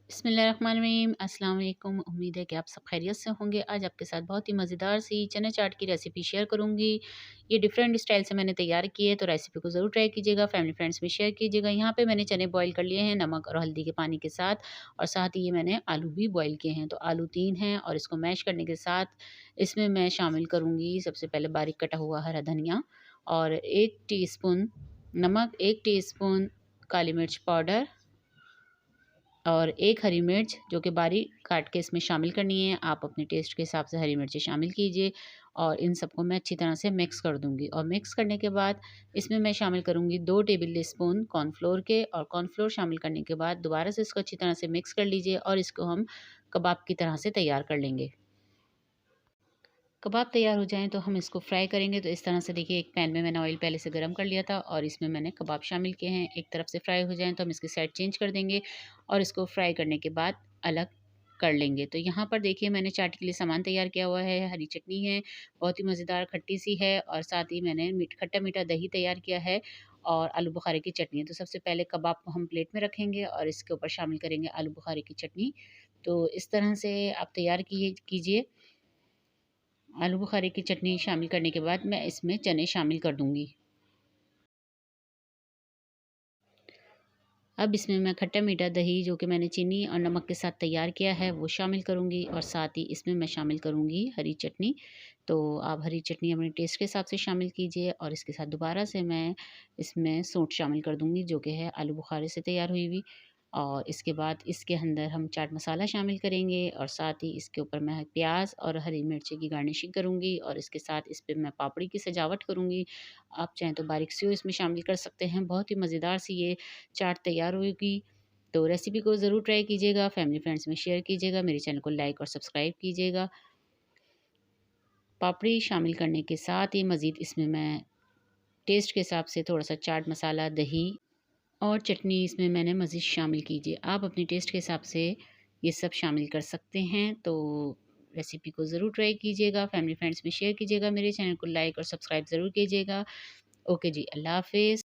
बिस्मिल्लाहिर्रहमानिर्रहीम। अस्सलाम वालेकुम। उम्मीद है कि आप सब खैरियत से होंगे। आज आपके साथ बहुत ही मज़ेदार सी चने चाट की रेसिपी शेयर करूँगी। ये डिफरेंट स्टाइल से मैंने तैयार की है, तो रेसिपी को ज़रूर ट्राई कीजिएगा, फैमिली फ्रेंड्स में शेयर कीजिएगा। यहाँ पे मैंने चने बॉईल कर लिए हैं नमक और हल्दी के पानी के साथ, और साथ ही ये मैंने आलू भी बॉईल किए हैं। तो आलू 3 हैं और इसको मैश करने के साथ इसमें मैं शामिल करूँगी सबसे पहले बारीक कटा हुआ हरा धनिया और 1 टीस्पून नमक, 1 टीस्पून काली मिर्च पाउडर और 1 हरी मिर्च जो कि बारीक काट के इसमें शामिल करनी है। आप अपने टेस्ट के हिसाब से हरी मिर्ची शामिल कीजिए और इन सबको मैं अच्छी तरह से मिक्स कर दूँगी। और मिक्स करने के बाद इसमें मैं शामिल करूँगी 2 टेबल स्पून कॉर्नफ्लोर के, और कॉर्नफ्लोर शामिल करने के बाद दोबारा से इसको अच्छी तरह से मिक्स कर लीजिए और इसको हम कबाब की तरह से तैयार कर लेंगे। कबाब तैयार हो जाएँ तो हम इसको फ्राई करेंगे। तो इस तरह से देखिए, एक पैन में मैंने ऑयल पहले से गरम कर लिया था और इसमें मैंने कबाब शामिल किए हैं। एक तरफ से फ्राई हो जाएँ तो हम इसकी साइड चेंज कर देंगे और इसको फ्राई करने के बाद अलग कर लेंगे। तो यहाँ पर देखिए, मैंने चाट के लिए सामान तैयार किया हुआ है। हरी चटनी है, बहुत ही मज़ेदार खट्टी-सी है, और साथ ही मैंने खट्टा-मीठा दही तैयार किया है और आलू बुखारे की चटनी है। तो सबसे पहले कबाब को हम प्लेट में रखेंगे और इसके ऊपर शामिल करेंगे आलू बुखारे की चटनी। तो इस तरह से आप तैयार कीजिए। आलू बुखारे की चटनी शामिल करने के बाद मैं इसमें चने शामिल कर दूँगी। अब इसमें मैं खट्टा-मीठा दही जो कि मैंने चीनी और नमक के साथ तैयार किया है वो शामिल करूँगी, और साथ ही इसमें मैं शामिल करूँगी हरी चटनी। तो आप हरी चटनी अपने टेस्ट के हिसाब से शामिल कीजिए, और इसके साथ दोबारा से मैं इसमें सूंठ शामिल कर दूँगी जो कि है आलू बुखारे से तैयार हुई हुई। और इसके बाद इसके अंदर हम चाट मसाला शामिल करेंगे, और साथ ही इसके ऊपर मैं प्याज़ और हरी मिर्ची की गार्निशिंग करूँगी, और इसके साथ इस पे मैं पापड़ी की सजावट करूँगी। आप चाहें तो बारीक सेव इसमें शामिल कर सकते हैं। बहुत ही मज़ेदार सी ये चाट तैयार होगी। तो रेसिपी को ज़रूर ट्राई कीजिएगा, फैमिली फ्रेंड्स में शेयर कीजिएगा, मेरे चैनल को लाइक और सब्सक्राइब कीजिएगा। पापड़ी शामिल करने के साथ ही मज़ीद इसमें मैं टेस्ट के हिसाब से थोड़ा-सा चाट मसाला, दही और चटनी इसमें मैंने मज़ीद शामिल कीजिए। आप अपने टेस्ट के हिसाब से ये सब शामिल कर सकते हैं। तो रेसिपी को ज़रूर ट्राई कीजिएगा, फैमिली फ्रेंड्स में शेयर कीजिएगा, मेरे चैनल को लाइक और सब्सक्राइब ज़रूर कीजिएगा। ओके जी, अल्लाह हाफ़िज़।